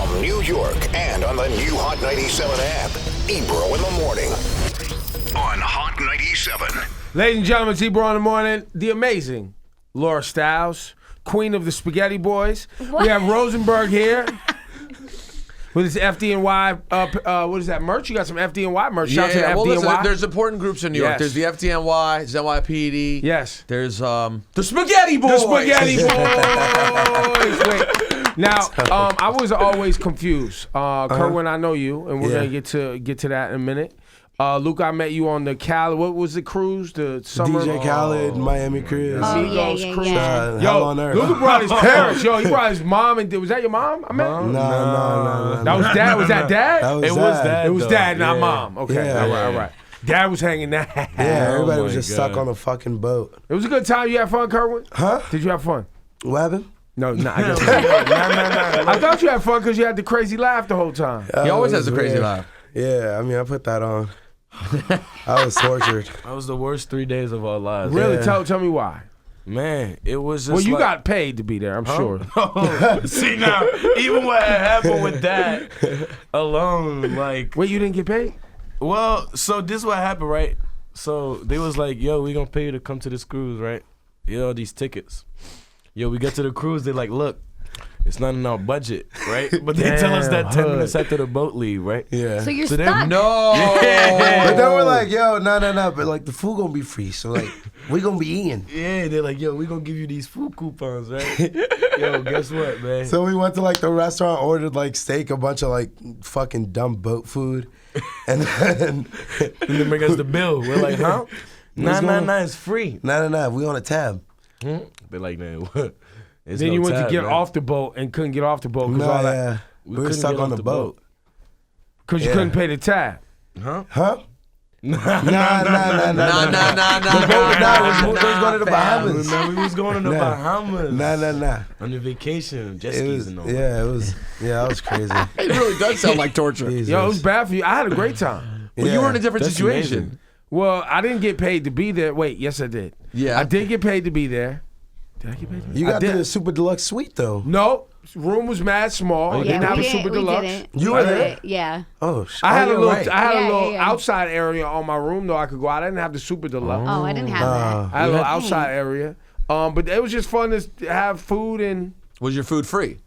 from New York and on the new Hot 97 app. Ebro in the morning on Hot 97. Ladies and gentlemen, it's Ebro in the morning. The amazing Laura Stiles, queen of the Spaghetti Boys. What? We have Rosenberg here with his FDNY. What is that merch? You got some FDNY merch. Shout out to FDNY. Listen, there's important groups in New York. There's the FDNY, there's NYPD. Yes. There's the Spaghetti Boys. The Spaghetti Boys. Wait. Now, I was always confused. Kerwin, I know you, and we're gonna get to that in a minute. Luka, I met you on the Khaled. What was the cruise? The summer DJ Khaled, Miami cruise. Cruise. Hell on Earth. Luka brought his parents. Yo, he brought his mom. And was that your mom? I met. No. That was dad. Was that dad? It was dad. It was dad, not mom. Okay, all right. Dad was hanging out. Yeah, everybody was just stuck on a fucking boat. It was a good time. You had fun, Kerwin? Huh? Did you have fun? What happened? No, I guess not. I thought you had fun because you had the crazy laugh the whole time. He always has a crazy laugh. Yeah, I mean, I put that on. I was tortured. That was the worst 3 days of our lives. Really? Yeah. Tell me why. Man, it was just Well, you like, got paid to be there, I'm sure. See now, even what happened with that alone, like... Wait, you didn't get paid? Well, so this is what happened, right? So they was like, yo, we gonna pay you to come to this cruise, right? You know, these tickets. Yo, we get to the cruise, they like, look, it's not in our budget, right? But they tell us that 10 minutes after the boat leave, right? Yeah. So you're So stuck. No. But then we're like, yo, no. But like the food gonna be free, so like we gonna be eating. Yeah, they're like, yo, we gonna give you these food coupons, right? Yo, guess what, man? So we went to like the restaurant, ordered like steak, a bunch of like fucking dumb boat food, and then And they bring us the bill. We're like, huh? Nah, it's free. no, we on a tab. They're like, man, what? It's Then no you went tab, to get man. off the boat and couldn't get off the boat because No, all that. yeah, we were couldn't stuck get on off the boat. Because you Yeah. couldn't pay the tab. Huh? Nah. Nah. Nah. We was going to the Bahamas. Remember, we was going to the Nah. Bahamas. Nah. On the vacation, jet It skis was, and all. yeah, it was, that was crazy. It really does sound like torture. Jesus. Yo, it was bad for you. I had a great time. But you were in a different That's situation. amazing. Well, I didn't get paid to be there. Wait, yes, I did. Yeah. I did get paid to be there. Did I get paid to be You there? got the super deluxe suite though. No, room was mad small. Didn't have a super deluxe. You were there? Yeah. Oh, shit. I had a you're little, right. I had a Yeah, little yeah. outside area on my room though. I could go out. I didn't have the super deluxe. Oh, I didn't have that. I had a little outside area. But it was just fun to have food and Was your food free?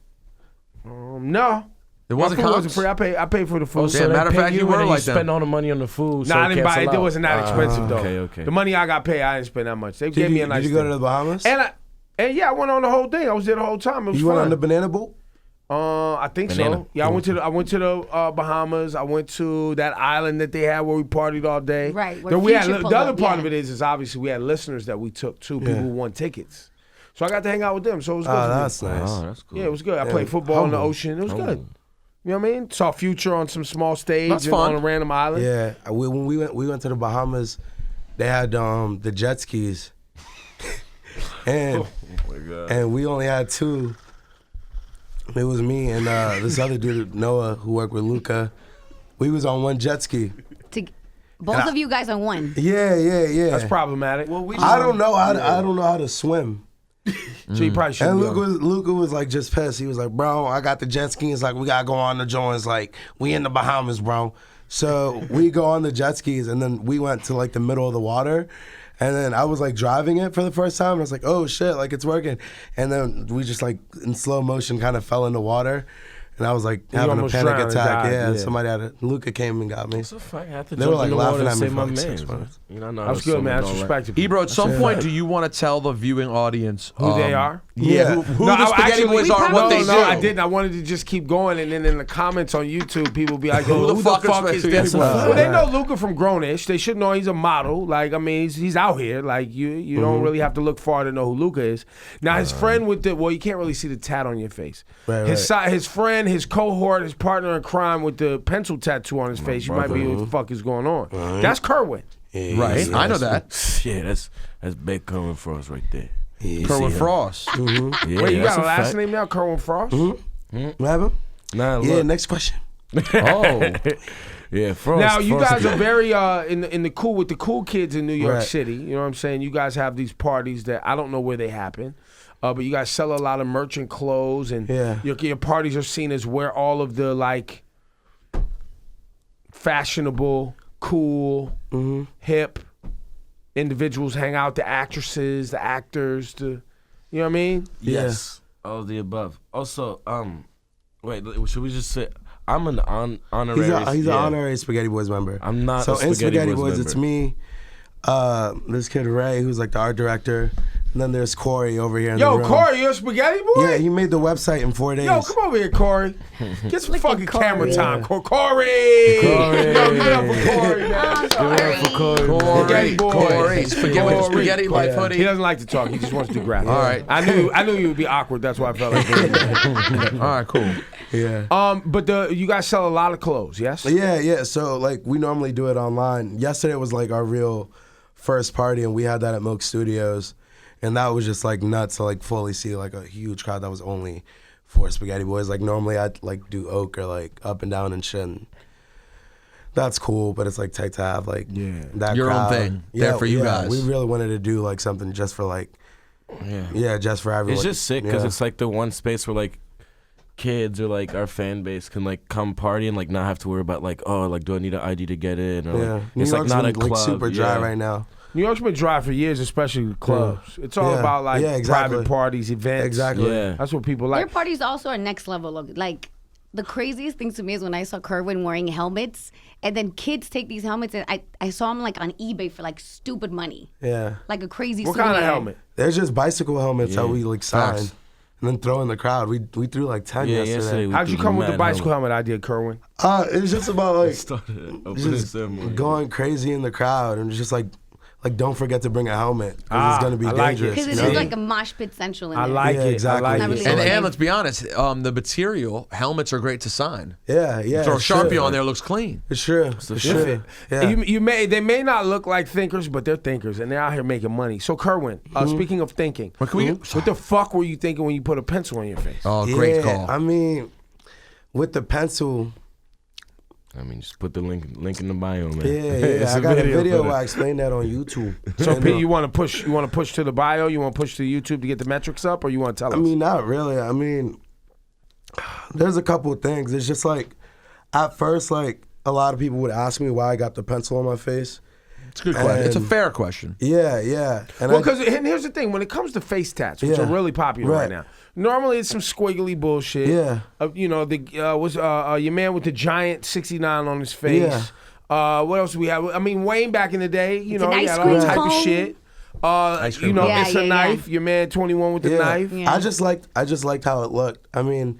no. It My wasn't food comps? wasn't free. I paid for the food. Oh, Yeah, they matter of pay fact, you were and then like them. spend all the money on the food. No, so I didn't buy it. cancel It out. wasn't that expensive though. Okay. The money I got paid, I didn't spend that much. They gave me a nice Did you go thing. to the Bahamas? And yeah, I went on the whole thing. I was there the whole time. It was You fun. went on the banana boat? I think Banana. so. Yeah, I went to the Bahamas. I went to that island that they had where we partied all day. Right, where Then we had Future the pulled other up, part yeah. of it is obviously we had listeners that we took too. People who won tickets. So I got to hang out with them. So it was good. Oh, for me. that's nice. Oh, that's cool. Yeah, it was good. I played football in the ocean. It was good. You know what I mean? Saw Future on some small stage That's and fun. on a random island. Yeah, when we went to the Bahamas, they had the jet skis, and and we only had two. It was me and this other dude Noah who worked with Luka. We was on one jet ski. Both of you guys on one. Yeah. That's problematic. Well, I don't know how to swim. So you probably should. And Luka was like just pissed. He was like, bro, I got the jet ski. It's like, we gotta go on the joints. Like, we in the Bahamas, bro. So we go on the jet skis, and then we went to like the middle of the water. And then I was like driving it for the first time. I was like, oh shit, like it's working. And then we just like in slow motion kind of fell in the water. And I was like having a almost panic drowned and attack. died, Yeah, yeah. somebody had it. Luka came and got me. So fuck, I had to They jump were like in the water laughing to at me say for my like 6 man. months. You know, I know That was good, man. That's respectable. Ebro, at some point, do you want to tell the viewing audience Who they are? Yeah. who the Spaghetti Boys are and what they do? No, I didn't. I wanted to just keep going, and then in the comments on YouTube, people be like, Who "Who the the fuck fuck is is this?" Spaghetti Boys? Well, they know Luka from Grownish. They should know he's a model. Like, I mean, he's out here. Like, you don't really have to look far to know who Luka is. Now, his friend with the you can't really see the tat on your face. Right, His friend, his cohort, his partner in crime with the pencil tattoo on his face. You might be what the fuck is going on. That's Kerwin. Yeah, Right, yeah, I know that. Yeah, that's big Kerwin Frost right there. Yeah, Kerwin see, Frost. Yeah, Wait, you that's got a last fact. name now, Kerwin Frost? What happened? Nah, look. Yeah, next question. Oh, yeah, Frost. Now you Frost guys good. are very in the cool with the cool kids in New York Right. City. You know what I'm saying? You guys have these parties that I don't know where they happen. but you guys sell a lot of merchant clothes, and Yeah. your parties are seen as where all of the like fashionable, cool, hip individuals hang out. The actresses, the actors, you know what I mean? Yes. All of the above. Also, wait, should we just say I'm an honorary? He's an honorary Spaghetti Boys member. I'm not So a in Spaghetti Spaghetti Boys Boys, it's member. me, this kid Ray, who's like the art director, and then there's Corey over here in Yo, the room. Corey, you're a spaghetti boy? Yeah, he made the website in 4 days. Yo, come over here, Corey. Get some Look at fucking Corey. camera time. Corey! Corey. Yo, give it up for Corey, man. I'm sorry. Spaghetti boy. Corey. Spaghetti with the Corey. spaghetti life hoodie. He doesn't like to talk. He just wants to do graphics. All right. I knew you would be awkward. That's why I felt like doing that. All right, cool. Yeah. But you guys sell a lot of clothes, yes? Yeah. So like we normally do it online. Yesterday was like our real first party, and we had that at Milk Studios, and that was just like nuts to like fully see like a huge crowd that was only for Spaghetti Boys. Like normally I'd like do Oak or like Up and Down and shit. And that's cool, but it's like tight to have like that Your own crowd. thing there for you guys. We really wanted to do like something just for like just for everyone. It's just sick because Yeah. it's like the one space where like kids or like our fan base can like come party and like not have to worry about like, oh, like do I need an ID to get in? Or Yeah, like, New it's like York's not a been, club. like super dry yeah. right now. New York's been dry for years, especially with clubs. It's all Yeah. about like Yeah, exactly. private parties, events. Exactly. Yeah. That's what people Their like. parties also are next level. Look, like the craziest thing to me is when I saw Kerwin wearing helmets, and then kids take these helmets, and I saw them like on eBay for like stupid money, Yeah. like a crazy. What kind of souvenir. helmet? There's just bicycle helmets that we like sign Facts. and then throw in the crowd. We threw like 10 Yeah, yesterday. yesterday we How'd you threw come with the mad bicycle helmet idea, Kerwin? It's just about like Started opening just ceremony. going crazy in the crowd and just like don't forget to bring a helmet because it's gonna be I like it. dangerous. Because you it's know? just like a mosh pit central in I there. like Yeah, it. exactly. I like Not it. really So like- And let's be honest, the material, helmets are great to sign. yeah. Throw a it's Sharpie true. on there, looks clean. It's true. It's true. Yeah. they may not look like thinkers, but they're thinkers, and they're out here making money. So Kerwin, speaking of thinking, What the fuck were you thinking when you put a pencil on your face? Oh, great Yeah, call. I mean, with the pencil, I mean, just put the link in the bio, man. yeah. It's I got a video for where I that. explain that on YouTube. So And, Pete, you want to push to the bio? You want to push to YouTube to get the metrics up, or you want to tell us? I mean, not really. I mean, there's a couple of things. It's just like, at first, like, a lot of people would ask me why I got the pencil on my face. It's a good question. It's a And- fair question. Yeah. And Well, because here's the thing: when it comes to face tats, which Yeah. are really popular right Right. now, normally it's some squiggly bullshit. Yeah. You know, was your man with the giant 69 on his face. What else do we have? I mean, Wayne back in the day, you It's know, an he ice had all cream type of cone. shit. cream You know, cone. Yeah, it's a yeah, knife. yeah. Your man 21 with the knife. Yeah. I just liked how it looked. I mean,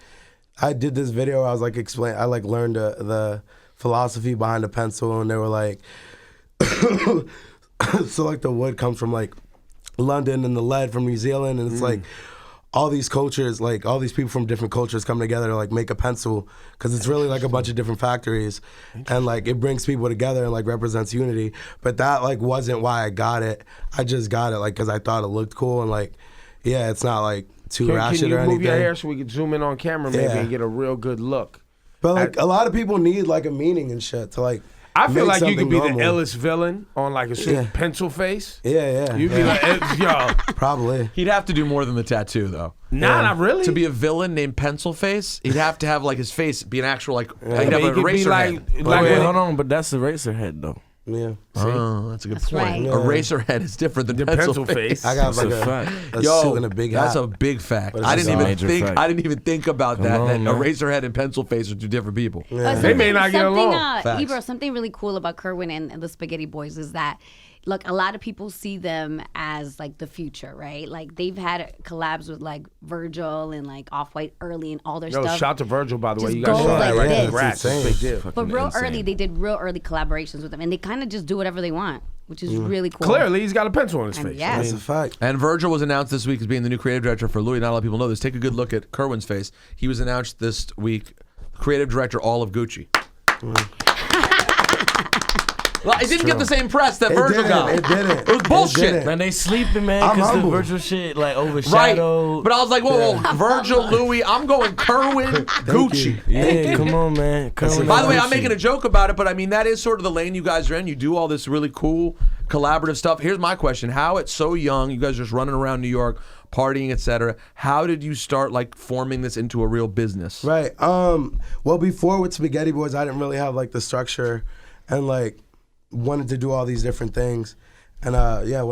I did this video where I was like I like learned the philosophy behind the pencil, and they were like, so like the wood comes from like London and the lead from New Zealand, and it's like all these cultures, like all these people from different cultures come together to like make a pencil because it's really like a bunch of different factories, and like it brings people together and like represents unity. But that like wasn't why I got it. I just got it like because I thought it looked cool, and like it's not like too Can ratchet you or move anything. your hair so we can zoom in on camera maybe Yeah. and get a real good look? But like a lot of people need like a meaning and shit to like. I feel make like you could be something the normal. illest villain on like a Yeah. pencil face. Yeah. You'd be like, yo, Probably. He'd have to do more than the tattoo, though. nah, not really. To be a villain named Pencil Face, he'd have to have like his face be an actual like. He'd I have mean, an it could be eraser like, head. like Wait, when- hold on, but that's the racer head though. Yeah. Oh, that's a good That's point. right. A Eraser head is different than the pencil, pencil face. I got That's like a fact. a Yo, suit and a big hat. that's a big fact. But it's I a didn't even major think. fact. I didn't even think about Come that. on, That man. Eraser head and Pencil Face are two different people. They may not get along. Facts. Ebro, something really cool about Kerwin and the Spaghetti Boys is that, look, a lot of people see them as like the future, right? Like they've had collabs with like Virgil and like Off-White early and all their Yo, stuff. shout to Virgil, by the way. Just You guys goes saw that, like right? this. Congrats. That's That's a big deal. but Fucking real insane. early, they did real early collaborations with them, and they kind of just do whatever they want, which is really cool. Clearly, he's got a pencil on his And face. yeah. That's a fact. And Virgil was announced this week as being the new creative director for Louis. Not a lot of people know this. Take a good look at Kerwin's face. He was announced this week, creative director all of Gucci. Well, it didn't get the same press that Virgil got. It didn't. It was bullshit. didn't. Man, they sleeping, man, I'm because the humble. virtual shit like Right. overshadowed. But I was like, whoa, Virgil, Louis, I'm going Kerwin, Gucci. Yeah, come on, man. Kerwin By the way, Gucci. I'm making a joke about it, but I mean, that is sort of the lane you guys are in. You do all this really cool collaborative stuff. Here's my question. How at so young, you guys are just running around New York, partying, etc. How did you start like forming this into a real business? Right. Well, before with Spaghetti Boys, I didn't really have like the structure, and like wanted to do all these different things. And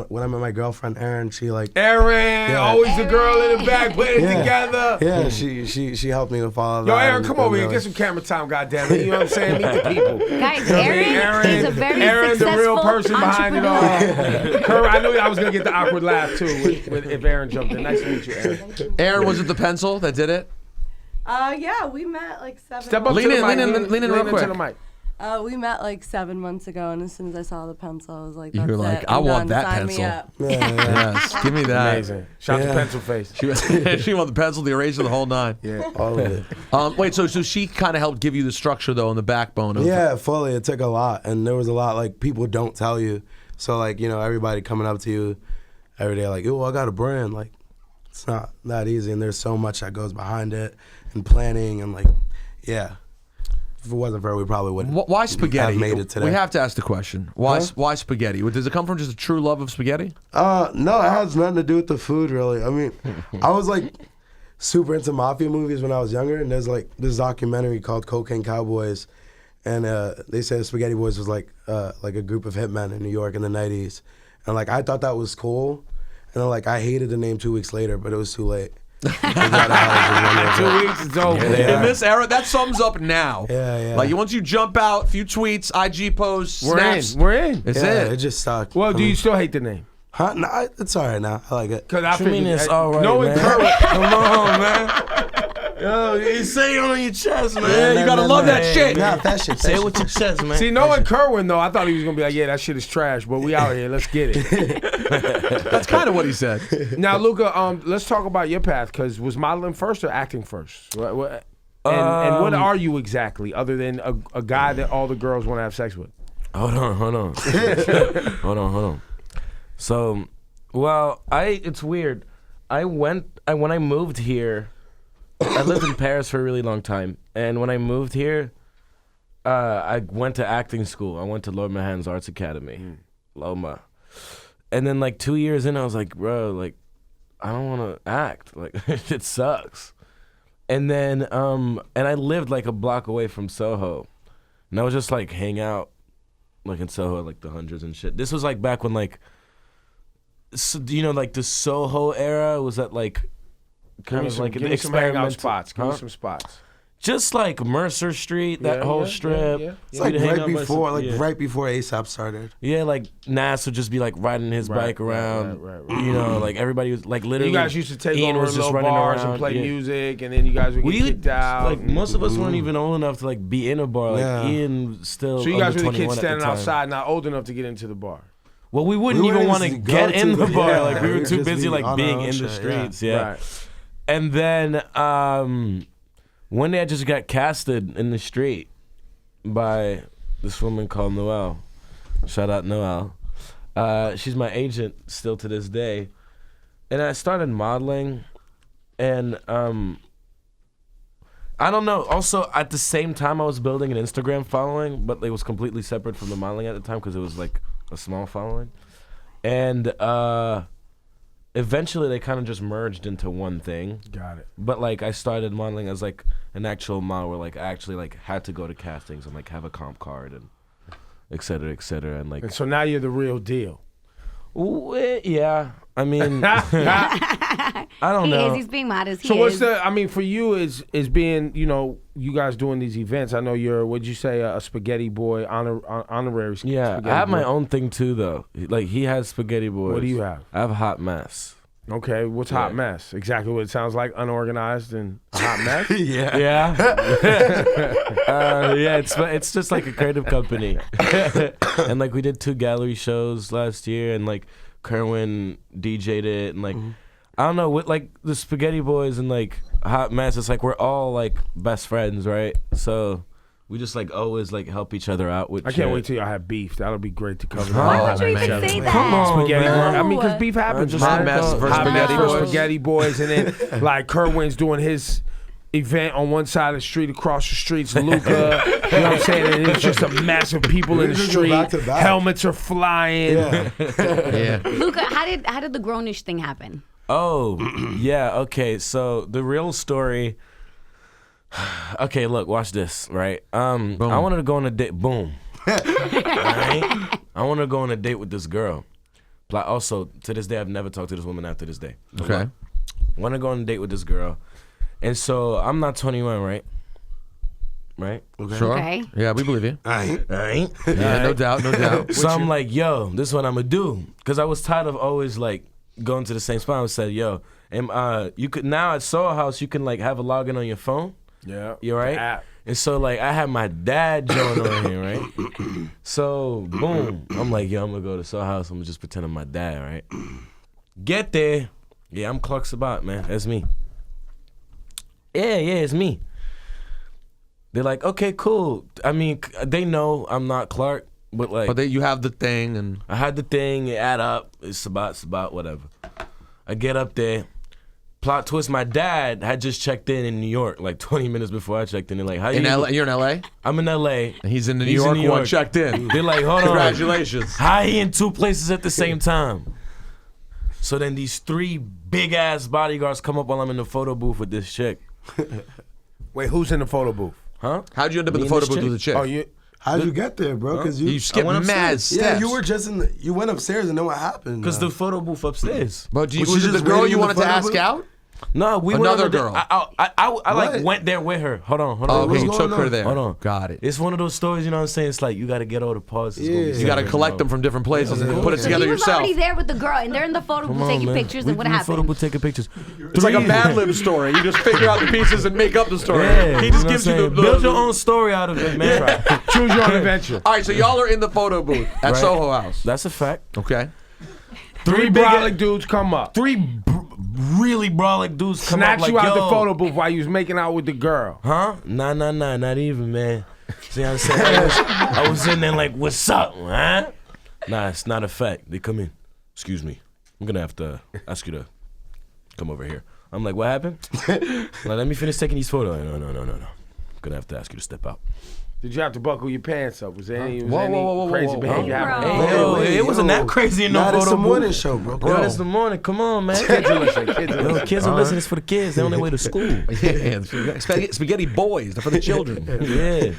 when I met my girlfriend Erin, she like always the girl in the back putting it together. Yeah, she helped me to follow that. Yo, Erin, come over here, get some camera time, goddammit. You know what I'm saying? Meet the people. Guys, Erin is a very Erin's the real successful person behind it all. Kerwin, I knew I was gonna get the awkward laugh too if Erin jumped in. Nice to meet you, Erin. Erin, was it the pencil that did it? Yeah, we met like 7 Step up months to the mic. Lean in real quick. To the mic. We met like 7 months ago, and as soon as I saw the pencil, I was like, You that's were like, it. I I'm want done. that Sign me pencil. up. Yes, give me that. Amazing. Shout to Pencil Face. She wanted the pencil, the eraser, the whole nine. Yeah, all of it. Wait, so she kind of helped give you the structure though, and the backbone of Yeah, fully. It took a lot, and there was a lot like people don't tell you. So like everybody coming up to you every day like, oh, I got a brand. Like it's not that easy, and there's so much that goes behind it, and planning, and like if it wasn't for her, we probably wouldn't. Why spaghetti? have made it today. We have to ask the question. Why spaghetti? Does it come from just a true love of spaghetti? No, it has nothing to do with the food, really. I mean, I was like super into mafia movies when I was younger, and there's like this documentary called Cocaine Cowboys, and they said Spaghetti Boys was like a group of hitmen in New York in the '90s, and like I thought that was cool, and then like I hated the name 2 weeks later, but it was too late. 2 weeks, it's over. In this era, that sums up now. Yeah. Like once you jump out, few tweets, IG posts, snaps. We're in. It's It it. just sucked. Well, do you still hate the name? Huh? No, it's all right now. I like it. Because I What you mean it's all right, knowing man? Kerwin, Come on, man. Yo, you say it on your chest, man. Yeah, you gotta love that shit. Nah, that shit. Say it with your chest, man. See, knowing Kerwin though, I thought he was gonna be like, yeah, that shit is trash, but we out here, let's get it. That's kind of what he said. Now, Luka, let's talk about your path, because was modeling first or acting first? And what are you exactly, other than a guy that all the girls want to have sex with? Hold on. hold on. So, well, it's weird. When I moved here, I lived in Paris for a really long time, and when I moved here, I went to acting school. I went to Lord Mahan's Arts Academy, Loma. And then like 2 years in, I was like, bro, like, I don't want to act. Like, it sucks. And then, and I lived like a block away from Soho, and I was just like hang out, like in Soho, like the hundreds and shit. This was like back when like, like the Soho era was at like, kind of like give an me some hangout experiment spots. Give me some spots. Just like Mercer Street, that whole strip. yeah. It's like We'd hang right out by before, some- right before ASAP started. Yeah, like Nas would just be like riding his bike around. Right. You know, like everybody was like literally. You guys used to take Ian over was little just running bars around, and play yeah. music, and then you guys would get kicked out. Like most of us weren't even old enough to like be in a bar. Like Yeah. Ian still. So you guys under were the 21 kids at the standing time. outside, not old enough to get into the bar. Well, we wouldn't We even wouldn't want to even get go in to the the- bar. yeah, Like we were we'd too just busy be like on being our own in the shit, streets. Yeah. Right. And then one day I just got casted in the street by this woman called Noelle. Shout out Noelle. She's my agent still to this day. And I started modeling, and I don't know. Also, at the same time, I was building an Instagram following, but it was completely separate from the modeling at the time because it was like a small following. And eventually, they kind of just merged into one thing. Got it. But like, I started modeling as like an actual model, where like I actually like had to go to castings and like have a comp card and et cetera, and like. And so now you're the real deal. Yeah, I mean, I don't He know. is. He's being modest. He So what's is. the? I mean, for you is being, you guys doing these events. I know you're. What'd you say? A spaghetti boy, honorary. Yeah, spaghetti I have my boy. own thing too, though. Like he has spaghetti boys. What do you have? I have Hot Mess. Okay, what's hot Yeah. mess? Exactly what it sounds like. Unorganized and a hot mess. Yeah. Yeah, it's just like a creative company, and like we did 2 gallery shows last year, and like Kerwin DJ'd it, and like I don't know, with like the Spaghetti Boys and like Hot Mess, it's like we're all like best friends, right? So we just like always like help each other out with. I can't wait till y'all have beef. That'll be great to cover. Why Oh, would you man. even say that? Come on, Spaghetti man. boy. I mean, because beef happens. Just Hot man. mess versus Hot spaghetti mess versus boys. spaghetti boys, and then like Kerwin's doing his event on one side of the street, across the street's Luka. You know what I'm saying? And it's just a mess of people in the just go street. back to back. Helmets are flying. Yeah. Yeah. Luka, how did the grownish thing happen? Oh, yeah, okay. So the real story. Okay, look, watch this, right? I wanted to go on a date. Boom. Right? I wanted to go on a date with this girl. But also, to this day, I've never talked to this woman after this day. Okay. I want to go on a date with this girl. And so I'm not 21, right? Right? Sure. Okay. Yeah, we believe you. I ain't. Yeah, no doubt, no doubt. So I'm like, yo, this is what I'm gonna do, because I was tired of always like going to the same spot. I said, yo, and you could now at Soho House you can like have a login on your phone. Yeah. You right? The app. And so like I had my dad join on here, right? So boom, I'm like, yo, I'm gonna go to Soho House. I'm gonna just pretend I'm my dad, right? Get there, yeah, I'm Clark Sabbat, man. That's me. Yeah, it's me. They're like, okay, cool. I mean, they know I'm not Clark, but like, You have the thing, and I had the thing, it add up, it's Sabbat, whatever. I get up there, plot twist, my dad had just checked in New York, like 20 minutes before I checked in. They're like, how you? in LA, you're in LA, I'm in LA. and he's in the New York one, checked in. They're like, hold on. Congratulations. How he in two places at the same time? So then these 3 big ass bodyguards come up while I'm in the photo booth with this chick. Wait, who's in the photo booth? Huh? How'd you end up in Me the and photo this booth with the chick? Oh, you. How'd you get there, bro? Because You skipped went mad upstairs. steps. yeah, you were just you went upstairs and then what happened? Because the photo booth upstairs. But Was was she it the just girl waiting you in the wanted to photo ask booth? out? No, we Another went on girl. I like What? went there with her. Hold on. Oh, okay, what's you going took her on? there. Hold on. Got it. It's one of those stories, you know what I'm saying? It's like you got to get all the pauses. Yeah. You got to collect them from different places and put it So together he was yourself. already there with the girl, and they're in the photo booth taking pictures. And what Photo happened? booth taking pictures. It's like a Mad Lib story. You just figure out the pieces and make up the story. Yeah, He just know gives what you I'm the saying? Build your own story out of it, man. Choose your own adventure. All right, so y'all are in the photo booth at Right. Soho House. That's a fact. Okay. 3 big- brolic dudes come up. 3 really brolic dudes come Snatch up like, you out yo. the photo booth while you was making out with the girl. Huh? Nah, not even, man. See what I'm saying? I was in there like, what's up, huh? Nah, it's not a fact. They come in. Excuse me. I'm gonna have to ask you to come over here. I'm like, what happened? Like, let me finish taking these photos. No. I'm gonna have to ask you to step out. Did you have to buckle your pants up? Was there any, Whoa, crazy whoa. behavior Hey, happening? bro. Hey, yo, wait, it wasn't yo. that crazy in no Nah, photo it's the booth. morning show, bro. Bro, it's the morning. Come on, man. Kids are listening. Kids are Yo, listening. kids are listening. It's for the kids. They're on their way to school. Yeah, spaghetti boys. They're for the children. Yeah.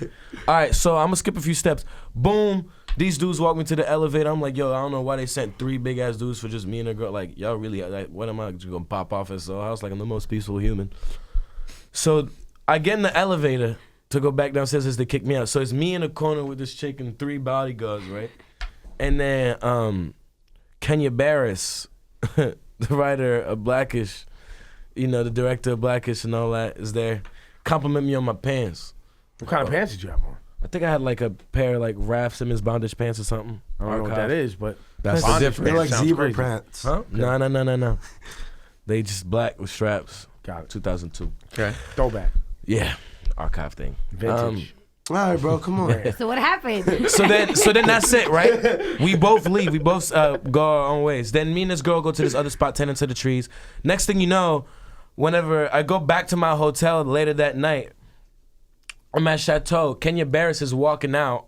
All right, so I'm gonna skip a few steps. Boom. These dudes walk me to the elevator. I'm like, yo, I don't know why they sent 3 big ass dudes for just me and a girl. Like, y'all really, like, what am I just gonna pop off at Soho House? Like, I'm the most peaceful human. So I get in the elevator to go back downstairs as they kick me out. So it's me in the corner with this chick and 3 bodyguards, right? And then Kenya Barris, the writer of Blackish, you know, the director of Blackish and all that, is there. Compliment me on my pants. What kind of pants did you have on? I think I had like a pair of like Raf Simmons bondage pants or something. I don't know what that is, but That's the bondage difference. They're like sounds zebra crazy. pants. Huh? No. They just black with straps. Got it. 2002. Okay. Throwback. Yeah, archive thing. Vintage. All right, bro, come on. So what happened? So then that's it, right? We both leave. We both go our own ways. Then me and this girl go to this other spot, tending to the trees. Next thing you know, whenever I go back to my hotel later that night, I'm at Chateau. Kenya Barris is walking out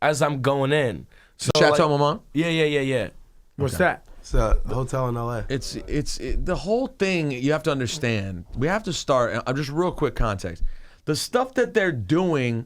as I'm going in. So Chateau like, Marmont? Yeah. What's that? It's a hotel in LA. It's the whole thing. You have to understand. We have to start. I'm just real quick context. The stuff that they're doing,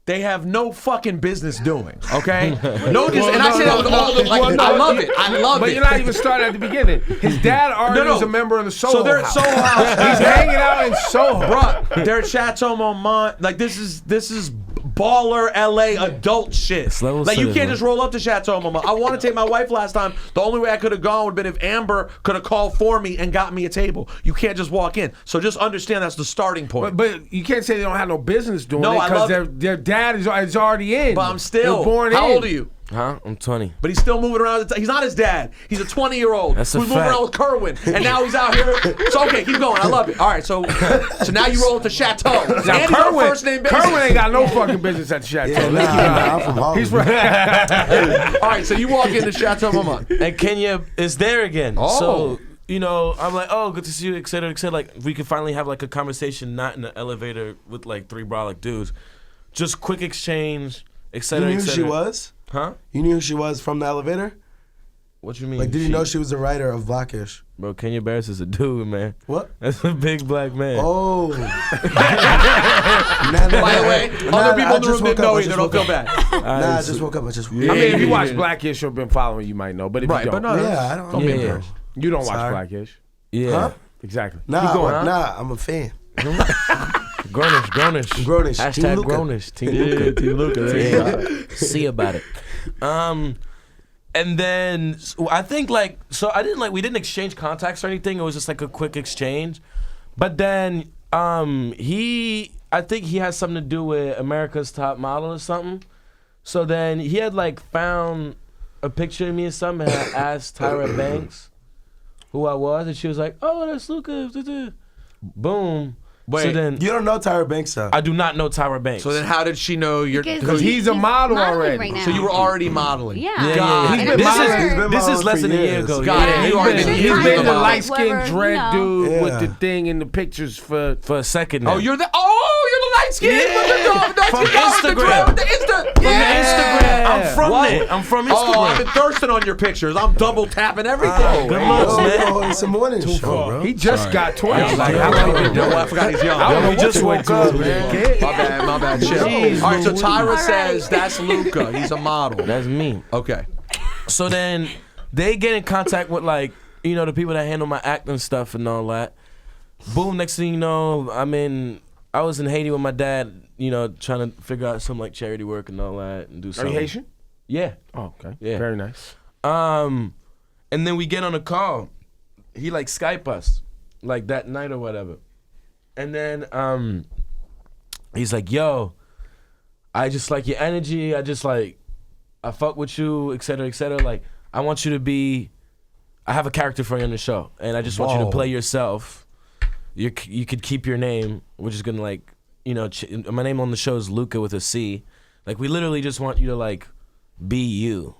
they have no fucking business doing. Okay, no. And I say that with all the. Like, I love it. I love But it. you're not even starting at the beginning. His dad already is a member of the Soho So they're at House. Soho House. He's hanging out in Soho. Bruh, they're at Chateau Marmont. Like this is baller LA adult shit. Slow Like you said, can't man. just roll up to Chateau Marmont. I want to take my wife last time. The only way I could have gone would have been if Amber could have called for me and got me a table. You can't just walk in. So just understand that's the starting point. But you can't say they don't have no business doing No, it I love because their dad is already in. But I'm still. They're born How in. old are you? Huh? I'm 20. But he's still moving around. He's not his dad. He's a 20-year-old That's a who's moving fact. around with Kerwin, and now he's out here. So okay, keep going. I love it. All right, so now you roll to Chateau. Now And he's on Kerwin, first name basis. Kerwin ain't got no fucking business at the Chateau. Nah, I'm from Hollywood. He's right. All right, so you walk into Chateau Marmont. And Kenya is there again. Oh. So, you know, I'm like, oh, good to see you, et cetera, et cetera. Like, we could finally have like a conversation, not in the elevator with like 3 brolic dudes. Just quick exchange, et You cetera, knew et who cetera. she was? Huh? You knew who she was from the elevator? What you mean? Like, did you know she was the writer of Blackish? Bro, Kenya Barris is a dude, man. What? That's a big black man. Oh. By the way, other people in the room didn't know either. Don't feel bad. Nah, I just woke up. I just. I mean, if you watch Blackish or been following, you might know. But if you don't, but no, Yeah, I don't. don't be Yeah. embarrassed. you don't watch Sorry. Blackish. Yeah. Huh? Exactly. Nah, Keep going. I'm a fan. Grownish. Grownish. Team Hashtag Luka. grownish. Team Luka. Team Luka. There you go. See about it. And then I think like we didn't exchange contacts or anything. It was just like a quick exchange. But then I think he has something to do with America's Top Model or something. So then he had like found a picture of me or something and had asked Tyra Banks who I was, and she was like, "Oh, that's Luka." Boom. Wait, so then You don't know Tyra Banks, though. I do not know Tyra Banks. So then how did she know you're... Because he's a model modeling already. right now. So you were already modeling. Yeah. God. He's And been I'm modeling. sure- He's been this is modeling less for than a year years. ago. Got Yeah, it. You already he's been been He's using been the the model. light skinned Whoever, dread you know. dude with Yeah. the thing in the pictures for. for a second now. Oh, you're the light skin with the dog. That's From the dog with the Instagram. dread with the Insta. Yeah. Instagram. I'm from What? it. I'm from Instagram. Oh, I've been thirsting on your pictures. I'm double tapping everything. Good looks, Oh, man. oh, it's a morning show, bro. He just got 20. Like, Like, how long you been no, doing? I forgot he's young. I don't know we what just you woke into, up, man. man. My bad, chill. Jeez, All right, so Tyra All right. says that's Luka. He's a model. That's me. Okay. So then they get in contact with like, the people that handle my acting stuff and all that. Boom, next thing you know, I was in Haiti with my dad, trying to figure out some like charity work and all that and do Are something. you Haitian? Yeah. Oh, okay. Yeah. Very nice. And then we get on a call. He like Skype us like that night or whatever. And then he's like, "Yo, I just like your energy. I fuck with you, et cetera, et cetera. Like, I want you to I have a character for you on the show, and I just want you to Whoa. play yourself. You could keep your name, which is gonna like, my name on the show is Luka with a C. Like, we literally just want you to like be you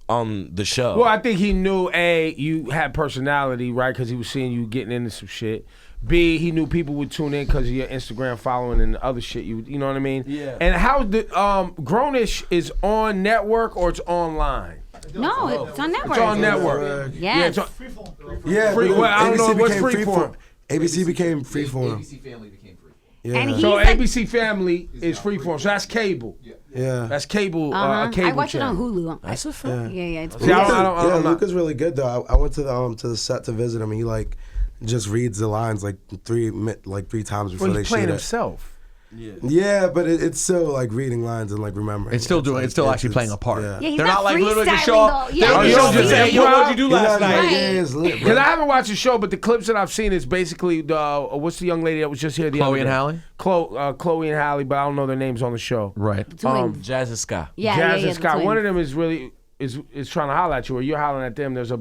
on the show. Well, I think he knew, A, you had personality, right? Because he was seeing you getting into some shit. B, he knew people would tune in because of your Instagram following and the other shit. You know what I mean? Yeah. And how the Grownish is on network or it's online? No, it's on network. It's on network. Yes. Yeah, it's on, Yeah, Free- but well, I don't know ABC what's became Freeform. ABC became Freeform. ABC Family became free. Yeah. And he so said- ABC Family is Freeform. So that's cable. Yeah. That's cable. Uh-huh. Cable I watch it on channel. Hulu. That's a fact. Yeah, it's See, I don't Yeah, know. Luka's really good though. I went to the set to visit him. And he like just reads the lines like three times before Well, they he's shoot playing it. himself. Yeah, but it's still like reading lines and like remembering. It's still actually playing a part. Yeah. Yeah, he's They're not not like literally just freestyling, show up. though. They Yeah, don't you just show don't up and just say, say, "Yo, "Wow." what'd you do last night?" Right. Yeah, it's lit, Because bro. I haven't watched the show, but the clips that I've seen is basically what's the young lady that was just here the Chloe other and day? Hallie? Chloe and Hallie, but I don't know their names on the show. Right. Twins. Jazz and Ska. Yeah, Jazz yeah, and the Scott. One of twins. them is really is trying to holler at you, or you're hollering at them. There's a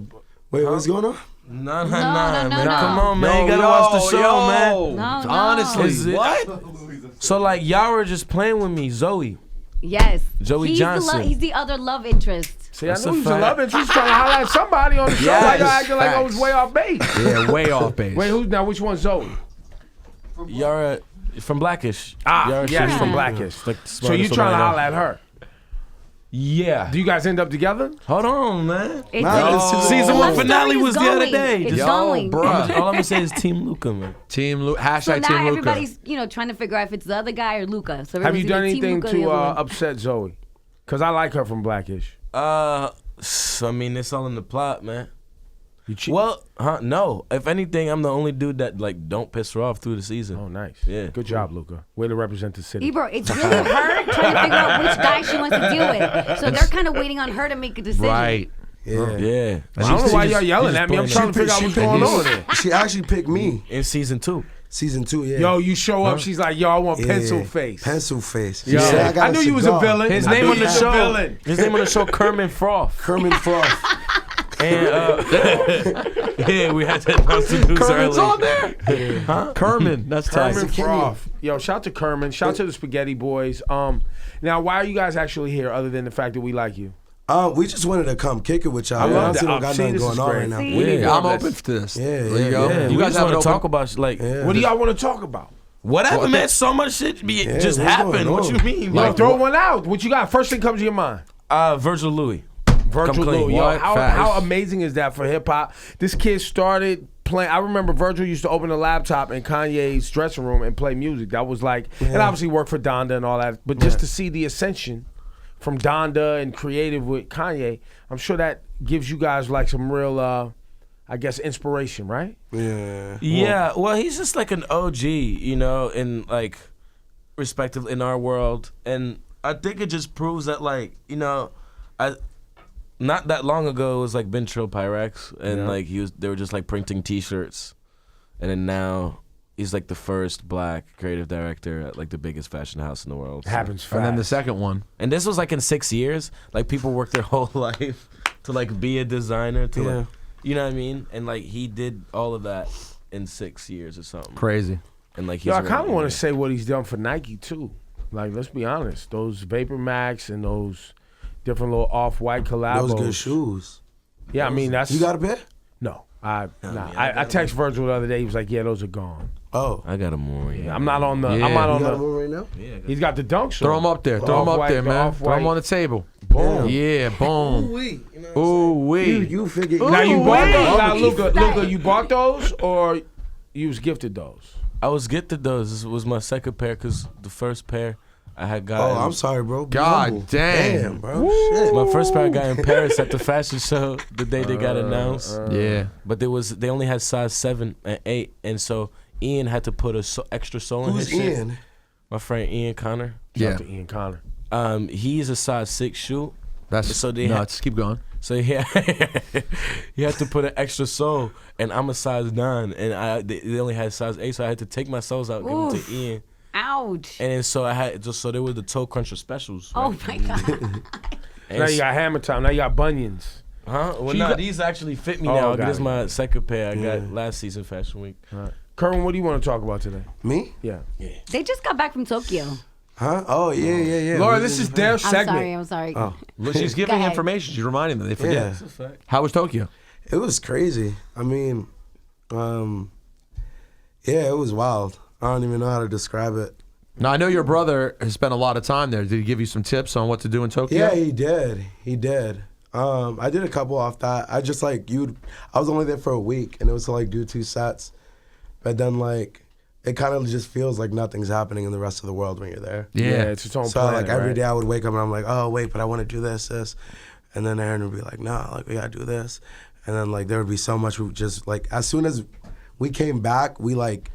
Wait, what's going on? No, no, man. no. Come on, man. Yo, You gotta yo, watch the show, yo. man. No, no. Honestly, Is it- what? So like y'all were just playing with me, Zoe. Yes. Joey he's Johnson. He's the other love interest. See, That's I a knew he was a fact. love interest trying to holler at somebody on the show. Yes, Why y'all acting like I was facts. way off base? Yeah, way off base. Wait, who's now? Which one's Zoe? You're from Blackish. Ah, Yara yes, Shaheen. from Blackish. Like the So you smartest trying to woman I know. holler at her? Yeah. Do you guys end up together? Hold on, man. It's Nah, it's too Season long. one Love finale Story was is the other going. day. It's Just- going. bruh. All I'm gonna say is Team Luka, man. Team Luka. So Hashtag now Team Luka. everybody's, trying to figure out if it's the other guy or Luka. So Have you everyone's done either Team anything Luka or the to other one. upset Zoe? Because I like her from Blackish. So, I mean, it's all in the plot, man. You cheat? Well, no. If anything, I'm the only dude that like don't piss her off through the season. Oh, nice. Yeah. Good job, Luka. Way to represent the city. Ebro, it's really her trying to figure out which guy she wants to deal with. So they're kind of waiting on her to make a decision. Right. Yeah. Yeah. I don't know why y'all yelling at me. I'm trying to figure out what's going on there. She actually picked me. In season 2. Season 2, yeah. Yo, you show up. She's like, yo, I want Yeah. pencil face. Pencil face. She Yo, said, got I a knew you was a cigar. villain. His I name knew on you the was a show. villain. His name on the show, Kerwin Froth. Kermit Frost. And yeah, we had to announce the news Kermin's early. on there. Huh? Kermin. That's tight. Kermit Froth. Yo, shout to Kermit. Shout to the Spaghetti Boys. Now, why are you guys actually here other than the fact that we like you? We just wanted to come kick it with y'all. I love honestly that. don't got See, nothing this going is on great. right now. See? We need Yeah, I'm more of open this. to this. Yeah, There yeah, you go. yeah. We You guys just have want an to talk open. about like Yeah. What do y'all want to talk about? whatever, man. So much shit just what's happened. going What on? you mean? Like, Like, throw one out. What you got? First thing comes to your mind. Virgil Louis. Virgil Come clean. Lou, yo, What? how Facts. amazing is that for hip hop? This kid started playing. I remember Virgil used to open a laptop in Kanye's dressing room and play music. That was like, and obviously worked for Donda and all that. But just to see the ascension from Donda and creative with Kanye, I'm sure that gives you guys like some real, I guess, inspiration, right? Yeah. Yeah, well, he's just like an OG, you know, in like respective in our world, and I think it just proves that, like, you know, not that long ago it was like Ben Trill Pyrex, and like they were just like printing T-shirts, and then now he's like the first black creative director at like the biggest fashion house in the world. It happens fast. And then the second one. And this was like in 6 years. Like people work their whole life to like be a designer, to like, you know what I mean? And like he did all of that in 6 years or something. Crazy. And like he's Yo, I kind of already- want to say what he's done for Nike too. Like, let's be honest, those Vapor Max and those different little off-white collabos. Those good shoes. Yeah, I mean that's. You got a pair? No, I text Virgil the other day. He was like, "Yeah, those are gone." Oh. I got him more. Yeah. I'm not on the. Yeah. I'm not You on got the. them right now? He's got the dunks. Throw on. them up there. Throw them up Off-white, there, man. off-white. Throw them on the table. Boom. Yeah, boom. Ooh wee. You figure. Now you bought wait. those. Now, Luka, you bought those or you was gifted those? I was gifted those. This was my second pair because the first pair I had got. Oh, I'm sorry, bro. Be God humble. damn. bro. Shit. My first pair I got in Paris at the fashion show the day they got announced. Yeah. But they only had size 7 and 8, and so Ian had to put a extra sole in Who's his shit. Ian? My friend Ian Connor. Shout Yeah. out to Ian Connor. He's a size 6 shoe. That's So they nuts. Keep going. So he he had to put an extra sole, and I'm a size 9, and they only had size 8, so I had to take my soles out, and give them to Ian, Ouch. and then so I had so there were the toe cruncher specials. Oh Right? my God. And Now you got hammer time. Now you got bunions. Huh? Well, you no, got- these actually fit me Oh, now. got This is it. my second pair I got last season Fashion Week. Kerwin, what do you want to talk about today? Me? Yeah. They just got back from Tokyo. Huh? Oh, yeah. Laura, this is their I'm segment. sorry. Oh. Look, she's giving ahead. information. She's reminding them. They forget. Yeah. How was Tokyo? It was crazy. I mean, yeah, it was wild. I don't even know how to describe it. Now, I know your brother has spent a lot of time there. Did he give you some tips on what to do in Tokyo? Yeah, he did. He did. I did a couple off that. I just like I was only there for a week, and it was to like do 2 sets. But then like it kind of just feels like nothing's happening in the rest of the world when you're there. Yeah. It's its own So planet, like every right? day I would wake up and I'm like, oh wait, but I want to do this, and then Aaron would be like, no, like we gotta do this, and then like there would be so much. We just like as soon as we came back, we like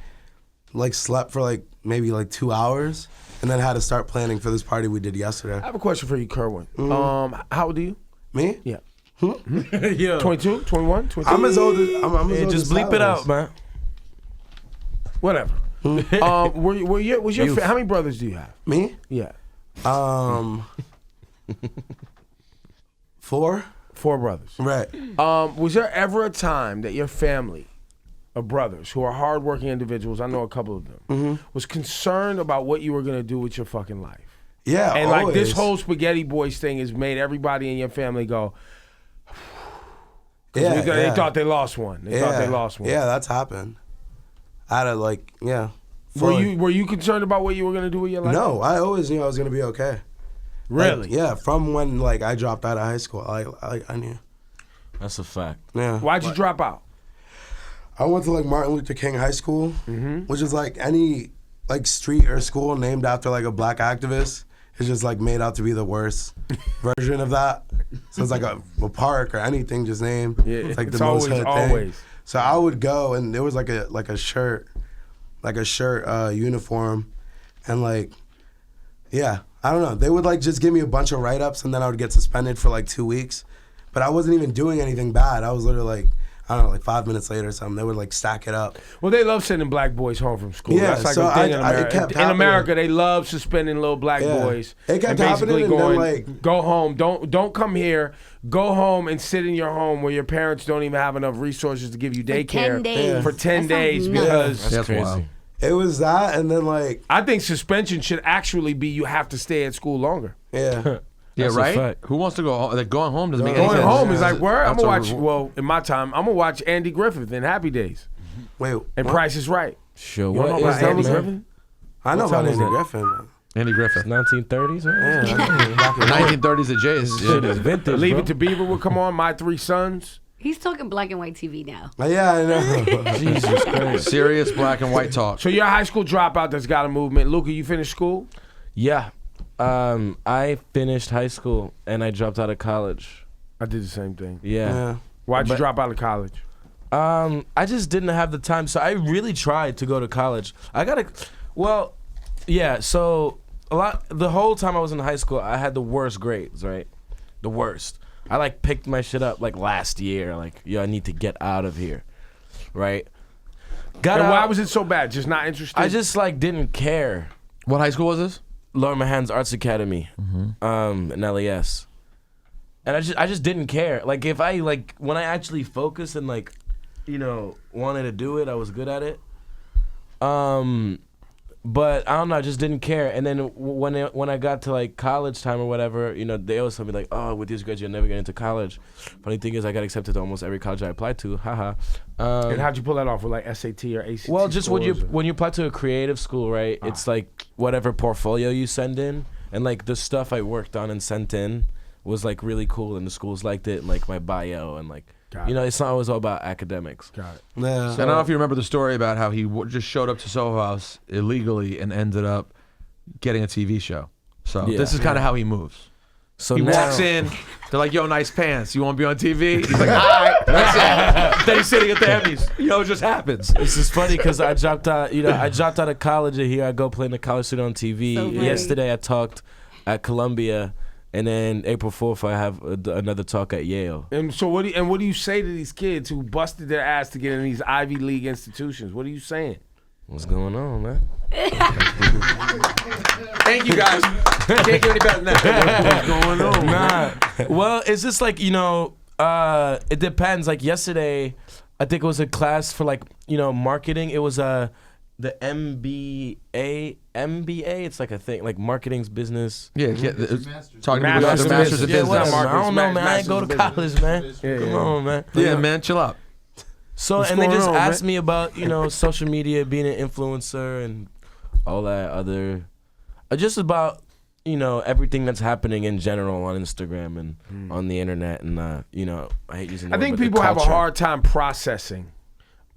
slept for like maybe like 2 hours, and then had to start planning for this party we did yesterday. I have a question for you, Kerwin. How old are you? Me? Yeah. Yeah. 22, 21, 22? I'm as old as I'm as Yeah, old just as bleep it Silas. out, man. Whatever. How many brothers do you have? Me? Yeah. 4? 4 brothers. Right. Was there ever a time that your family of brothers who are hardworking individuals, I know a couple of them, was concerned about what you were going to do with your fucking life? Yeah. And like this always. whole Spaghetti Boys thing has made everybody in your family go, they thought they lost one. They thought they lost one. Yeah, that's happened. I had Were fully- you concerned about what you were going to do with your life? No, I always knew I was gonna be okay. Really? Like, yeah, from when like I dropped out of high school, I knew. That's a fact. Yeah. Why'd you drop out? I went to like Martin Luther King High School, which is like any like street or school named after like a black activist. It's just like made out to be the worst version of that. So it's like a park or anything just named. Yeah, It's like it's the most hood thing. always. So I would go and there was like a shirt uniform, and like, yeah, I don't know. They would like just give me a bunch of write-ups, and then I would get suspended for like 2 weeks. But I wasn't even doing anything bad. I was literally like, I don't know, like 5 minutes later or something. They would like stack it up. Well, they love sending black boys home from school. Yeah, That's like so a thing in it America. kept In happening. America, they love suspending little black Yeah. boys. It kept and basically happening, and then, going, like- go home. Don't come here. Go home and sit in your home where your parents don't even have enough resources to give you daycare 10 days. for 10 That sounds days nuts. because That's crazy. wild. It was that, and then like, I think suspension should actually be you have to stay at school longer. yeah. Yeah, That's a right? fact. Who wants to go home? Like, going home doesn't make any Going sense. home is like where I'm That's gonna a watch. re- Well, in my time, I'm gonna watch Andy Griffith in Happy Days Wait, and what? Price is Right. Sure. You don't know What about is that, Andy man? Griffith? I know What about time is Andy that? Griffin. Andy Griffith. 1930s, right? The 1930s at Jay's. Shit is vintage, Leave bro. It to Beaver would come on. My Three Sons. He's talking black and white TV now. Yeah, I know. Jesus Christ. Serious black and white talk. So you're a high school dropout that's got a movement. Luka, you finished school? Yeah. I finished high school and I dropped out of college. I did the same thing. Yeah. Why'd you But- drop out of college? I just didn't have the time. So I really tried to go to college. So the whole time I was in high school, I had the worst grades, right? The worst. I like picked my shit up like last year. Like, I need to get out of here, right? Got And out. why was it so bad? Just not interested? I just like didn't care. What high school was this? Laura Mahan's Arts Academy, in LAS, and I just didn't care. Like if I when I actually focused and wanted to do it, I was good at it. But I don't know, I just didn't care. And then when I got to like college time or whatever, they always tell me like, oh, with these grades you'll never get into college. Funny thing is I got accepted to almost every college I applied to. Haha. And how'd you pull that off with like SAT or ACT? Well, just when scores you apply to a creative school, right? It's like whatever portfolio you send in, and like the stuff I worked on and sent in was like really cool, and the schools liked it, and like my bio, and like it's not always all about academics. Got it. Yeah. I don't know if you remember the story about how he just showed up to Soho House illegally and ended up getting a TV show. So Yeah. this is kind of how he moves. So He now, walks in, they're like, yo, nice pants. You want to be on TV? He's like, all right, that's it. Then he's sitting at the Emmys. It just happens. This is funny because I dropped out. I dropped out of college, and here I go playing the college student on TV. So funny. Yesterday I talked at Columbia, and then April 4th I have another talk at Yale. And so what do you say to these kids who busted their ass to get in these Ivy League institutions? What are you saying? What's going on, man? Thank you, guys. Can't get any better than that. What's going on? Nah. Well, it's just like, it depends. Like yesterday, I think it was a class for like, marketing. It was the MBA. It's like a thing, like marketing's business. Yeah, talking about Masters the of Masters of Business. Business. Yeah, I don't know, man. I Masters ain't go of to Business. college, man. Come on, man. Yeah, man, chill out. So, What's and they going just on, asked man? me about, social media, being an influencer and all that other, just about, everything that's happening in general on Instagram and on the internet. And, I hate using the I word, think but the people have a culture. hard time processing.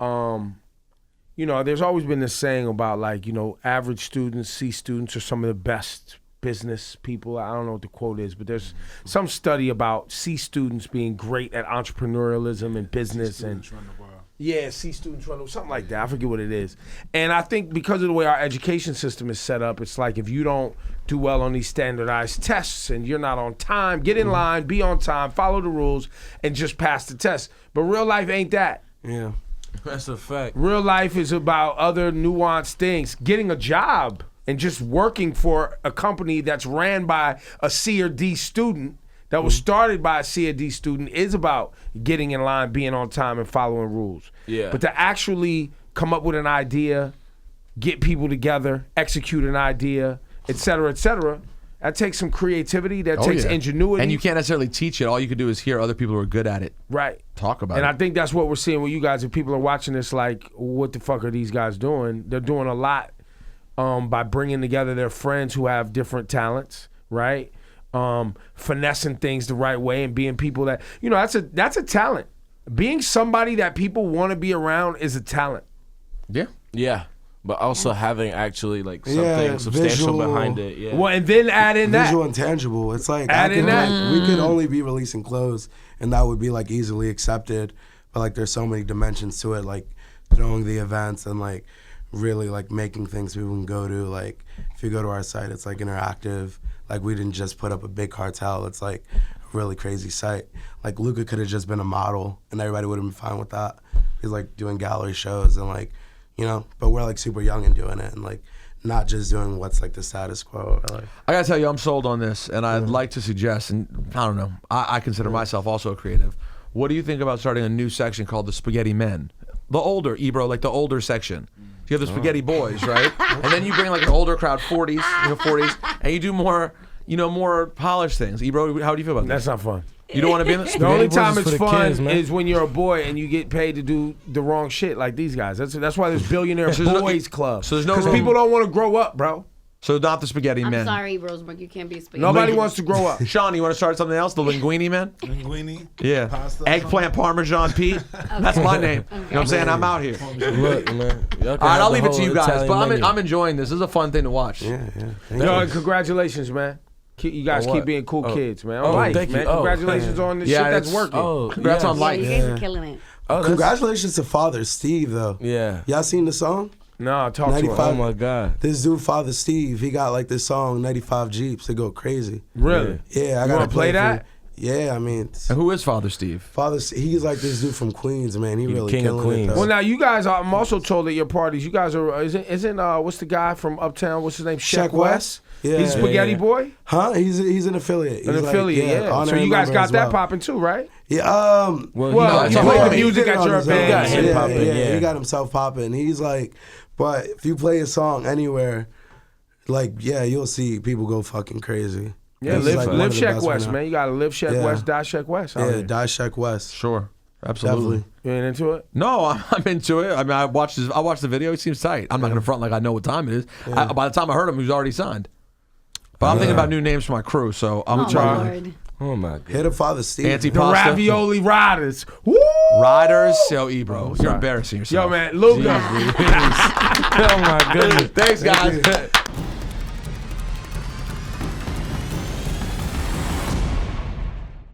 There's always been this saying about like, average students, C students are some of the best business people. I don't know what the quote is, but there's some study about C students being great at entrepreneurialism and business and yeah, C students run something like that. I forget what it is. And I think because of the way our education system is set up, it's like if you don't do well on these standardized tests and you're not on time, get in line, be on time, follow the rules, and just pass the test. But real life ain't that. Yeah. That's a fact. Real life is about other nuanced things. Getting a job and just working for a company that's ran by a C or D student, that was started by a C or D student, is about getting in line, being on time, and following rules. Yeah. But to actually come up with an idea, get people together, execute an idea, et cetera, that takes some creativity, that takes ingenuity. And you can't necessarily teach it. All you can do is hear other people who are good at it right. talk about And it. I think that's what we're seeing with you guys. If people are watching this like, what the fuck are these guys doing? They're doing a lot by bringing together their friends who have different talents, right? Finessing things the right way and being people that, that's a talent. Being somebody that people want to be around is a talent. Yeah. Yeah. But also having actually like something Yeah, substantial visual. behind it. Yeah. Well, and then add in that. Visual and tangible. It's like Add in that. we could only be releasing clothes and that would be like easily accepted. But like there's so many dimensions to it, like throwing the events and like really like making things people can go to. Like if you go to our site, it's like interactive. Like we didn't just put up a big cartel. It's like a really crazy site. Like Luka could have just been a model and everybody would have been fine with that. He's like doing gallery shows and like, but we're like super young and doing it and like not just doing what's like the status quo. Or, like, I gotta tell you, I'm sold on this, and I'd like to suggest, and I don't know, I consider myself also a creative. What do you think about starting a new section called the Spaghetti Men? The older, Ebro, like the older section. You have the Spaghetti Boys, right? And then you bring like an older crowd, 40s, and you do more, more polished things. Ebro, how do you feel about that? That's not fun. You don't want to be in the The only Boys time is it's for the fun kids, man. is when you're a boy and you get paid to do the wrong shit like these guys. That's why there's billionaire So there's no- boys club. so there's no because room- people don't want to grow up, bro. So not the spaghetti I'm man. sorry, Rosenberg, you can't be a spaghetti. Nobody wants to grow up. Sean, you want to start something else? The linguine man? Linguine. Yeah. Pasta. Eggplant Parmesan Pete. That's my name. You know what I'm saying? I'm out here. Look, man. All All right, I'll leave it to you guys. But I'm enjoying this. This is a fun thing to watch. Yeah. Yo, and congratulations, man. You guys On keep what? being cool kids, man. Oh, On life, thank you. man. Oh, Congratulations on the shit that's it's- working. Oh, Congrats on Yeah, life. you guys are killing it. Oh, that's- Congratulations to Father Steve though. Yeah. Y'all seen the song? No, talk to 95. Oh him. my God. This dude, Father Steve, he got like this song, 95 Jeeps. They go crazy. Really? Yeah, I You gotta wanna play it for that? you. Yeah, I mean, And who is Father Steve? Father, he's like this dude from Queens, man. He He the really king of killing Queens. it. Though. Well, now you guys are. I'm also told at your parties, you guys are. Isn't what's the guy from Uptown? What's his name? Sheck Sheck West? Yeah. He's a spaghetti Yeah. boy. Huh? He's an affiliate. He's An like, affiliate, yeah. So honorary you guys member got as that well. popping too, right? Yeah. Well, Well, he you got- play yeah, the he music did it at on your his own. band. got hip hop, yeah. He got himself popping. He's like, but if you play a song anywhere, like, yeah, you'll see people go fucking crazy. Yeah, He's live, like one live of the Sheck best West, right now. man. You gotta live Sheck Yeah. West, die Sheck West. out Yeah, here. Die Sheck West. Sure. Absolutely. Definitely. You ain't into it? No, I'm into it. I mean, I watched the video. He seems tight. I'm not gonna front like I know what time it is. By the time I heard him, he was already signed. But I'm thinking about new names for my crew, so I'm Oh, trying. Lord. Oh my God. Hit a Father Steve. Auntie The Pasta. Ravioli Riders. Woo! Riders. Yo, Ebro, you're sorry. embarrassing yourself. Yo, man, Luka. Oh my goodness. Thanks, guys.